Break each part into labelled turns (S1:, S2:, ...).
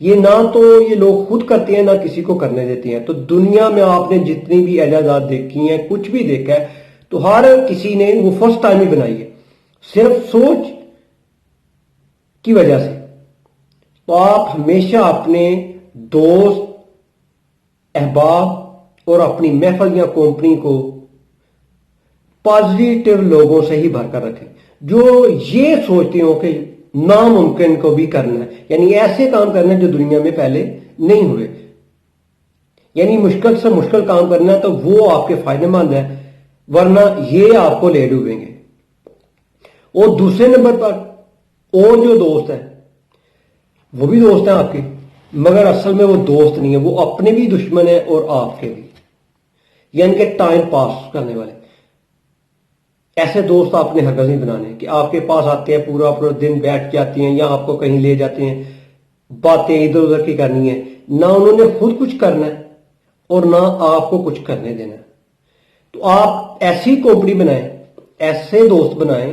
S1: یہ نہ تو یہ لوگ خود کرتے ہیں نہ کسی کو کرنے دیتے ہیں. تو دنیا میں آپ نے جتنی بھی اعجازات دیکھی ہیں، کچھ بھی دیکھا ہے، تو ہر کسی نے وہ فرسٹ ٹائم ہی بنائی ہے، صرف سوچ کی وجہ سے. تو آپ ہمیشہ اپنے دوست، احباب اور اپنی محفل یا کمپنی کو پازیٹیو لوگوں سے ہی بھر کر رکھیں جو یہ سوچتے ہو کہ ناممکن کو بھی کرنا ہے، یعنی ایسے کام کرنا ہے جو دنیا میں پہلے نہیں ہوئے. یعنی مشکل سے مشکل کام کرنا ہے تو وہ آپ کے فائدے مند ہے، ورنہ یہ آپ کو لے ڈوبیں گے. اور دوسرے نمبر پر اور جو دوست ہیں وہ بھی دوست ہیں آپ کے، مگر اصل میں وہ دوست نہیں ہے، وہ اپنے بھی دشمن ہیں اور آپ کے بھی، یعنی کہ ٹائم پاس کرنے والے. ایسے دوست آپ نے ہرگز نہیں بنانے کہ آپ کے پاس آتے ہیں، پورا پورا دن بیٹھ جاتے ہیں یا آپ کو کہیں لے جاتے ہیں، باتیں ادھر ادھر کی کرنی ہے، نہ انہوں نے خود کچھ کرنا ہے اور نہ آپ کو کچھ کرنے دینا ہے. تو آپ ایسی کمپنی بنائیں، ایسے دوست بنائیں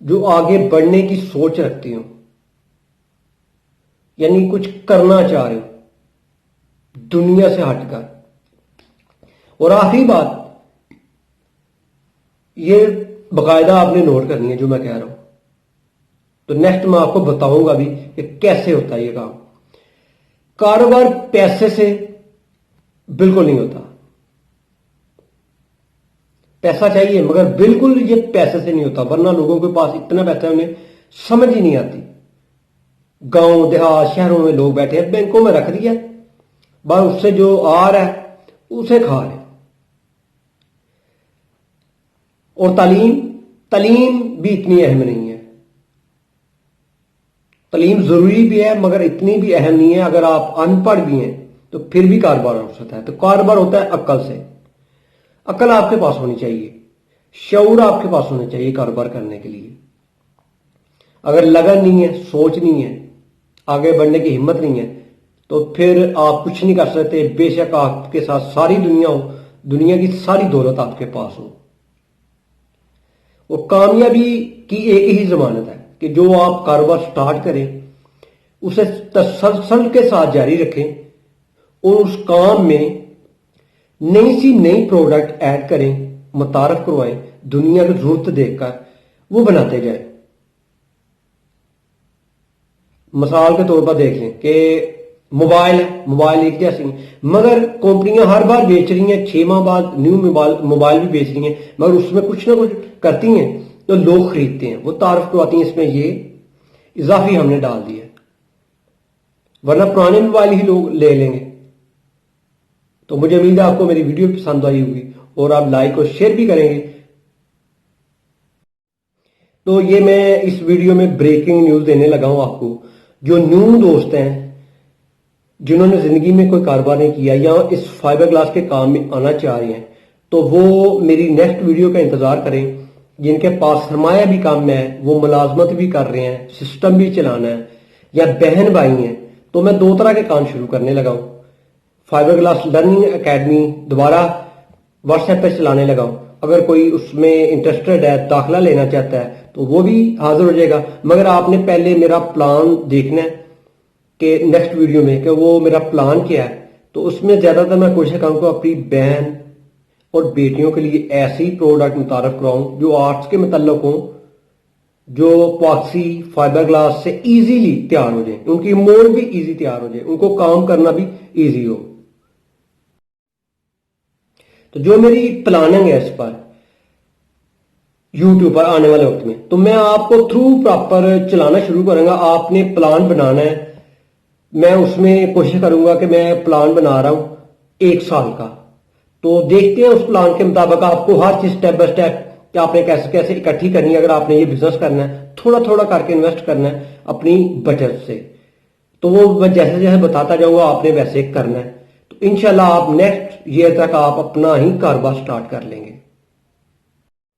S1: جو آگے بڑھنے کی سوچ رکھتے ہوں، یعنی کچھ کرنا چاہ رہے ہو دنیا سے ہٹ کر. اور آخری بات یہ باقاعدہ آپ نے نوٹ کرنی ہے جو میں کہہ رہا ہوں، تو نیکسٹ میں آپ کو بتاؤں گا بھی کہ کیسے ہوتا ہے یہ کام. کاروبار پیسے سے بالکل نہیں ہوتا. پیسہ چاہیے مگر بالکل یہ پیسے سے نہیں ہوتا، ورنہ لوگوں کے پاس اتنا پیسہ ہے انہیں سمجھ ہی نہیں آتی. گاؤں دیہات شہروں میں لوگ بیٹھے ہیں، بینکوں میں رکھ دیا، بس اس سے جو آ رہا ہے اسے کھا رہے. اور تعلیم بھی اتنی اہم نہیں ہے. تعلیم ضروری بھی ہے مگر اتنی بھی اہم نہیں ہے. اگر آپ ان پڑھ بھی ہیں تو پھر بھی کاروبار ہو سکتا ہے. تو کاروبار ہوتا ہے عقل سے. عقل آپ کے پاس ہونی چاہیے، شعور آپ کے پاس ہونا چاہیے کاروبار کرنے کے لیے. اگر لگن نہیں ہے، سوچ نہیں ہے، آگے بڑھنے کی ہمت نہیں ہے، تو پھر آپ کچھ نہیں کر سکتے. بے شک آپ کے ساتھ ساری دنیا ہو، دنیا کی ساری دولت آپ کے پاس ہو. وہ کامیابی کی ایک ہی ضمانت ہے کہ جو آپ کاروبار سٹارٹ کریں اسے تسلسل کے ساتھ جاری رکھیں اور اس کام میں نئی سی نئی پروڈکٹ ایڈ کریں، متعارف کروائیں، دنیا کی ضرورت دیکھ کر وہ بناتے جائیں. مثال کے طور پر دیکھ لیں کہ موبائل ایک جیسی مگر کمپنیاں ہر بار بیچ رہی ہیں، 6 ماہ بعد نیو موبائل بھی بیچ رہی ہیں، مگر اس میں کچھ نہ کچھ کرتی ہیں تو لوگ خریدتے ہیں، وہ تعارف کرواتی ہیں اس میں یہ اضافی ہم نے ڈال دیا ہے، ورنہ پرانے موبائل ہی لوگ لے لیں گے. تو مجھے امید ہے آپ کو میری ویڈیو پسند آئی ہوگی اور آپ لائک اور شیئر بھی کریں گے. تو یہ میں اس ویڈیو میں بریکنگ نیوز دینے لگا ہوں آپ کو. جو نیو دوست ہیں جنہوں نے زندگی میں کوئی کاروبار نہیں کیا یا اس فائبر گلاس کے کام میں آنا چاہ رہے ہیں تو وہ میری نیکسٹ ویڈیو کا انتظار کریں. جن کے پاس سرمایہ بھی کام ہے، وہ ملازمت بھی کر رہے ہیں، سسٹم بھی چلانا ہے، یا بہن بھائی ہیں، تو میں 2 طرح کے کام شروع کرنے لگا ہوں. فائبر گلاس لرننگ اکیڈمی دوبارہ واٹس ایپ پہ چلانے لگا ہوں. اگر کوئی اس میں انٹرسٹڈ ہے، داخلہ لینا چاہتا ہے تو وہ بھی حاضر ہو جائے گا. مگر آپ نے پہلے میرا پلان دیکھنا ہے کہ نیکسٹ ویڈیو میں کہ وہ میرا پلان کیا ہے. تو اس میں زیادہ تر میں کوشش کروں کہ اپنی بہن اور بیٹیوں کے لیے ایسی پروڈکٹ متعارف کراؤں جو آرٹس کے متعلق ہوں، جو پاکسی فائبر گلاس سے ایزیلی تیار ہو جائیں، ان کی مولڈ بھی ایزی تیار ہو جائے، ان کو کام کرنا بھی ایزی ہو. تو جو میری پلاننگ ہے اس پر یوٹیوب پر آنے والے وقت میں، تو میں آپ کو تھرو پراپر چلانا شروع کروں گا. آپ نے پلان بنانا ہے. میں اس میں کوشش کروں گا کہ میں پلان بنا رہا ہوں 1 سال کا. تو دیکھتے ہیں اس پلان کے مطابق آپ کو ہر چیز سٹیپ بائی سٹیپ کہ آپ نے کیسے کیسے اکٹھی کرنی ہے. اگر آپ نے یہ بزنس کرنا ہے، تھوڑا تھوڑا کر کے انویسٹ کرنا ہے اپنی بچت سے، تو وہ میں جیسے جیسے بتاتا جاؤں گا آپ نے ویسے کرنا ہے. تو انشاءاللہ آپ نیکسٹ ایئر تک آپ اپنا ہی کاروبار سٹارٹ کر لیں گے.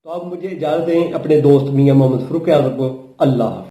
S1: تو آپ مجھے اجازت دیں اپنے دوست میاں محمد فاروق اعظم کو. اللہ حافظ.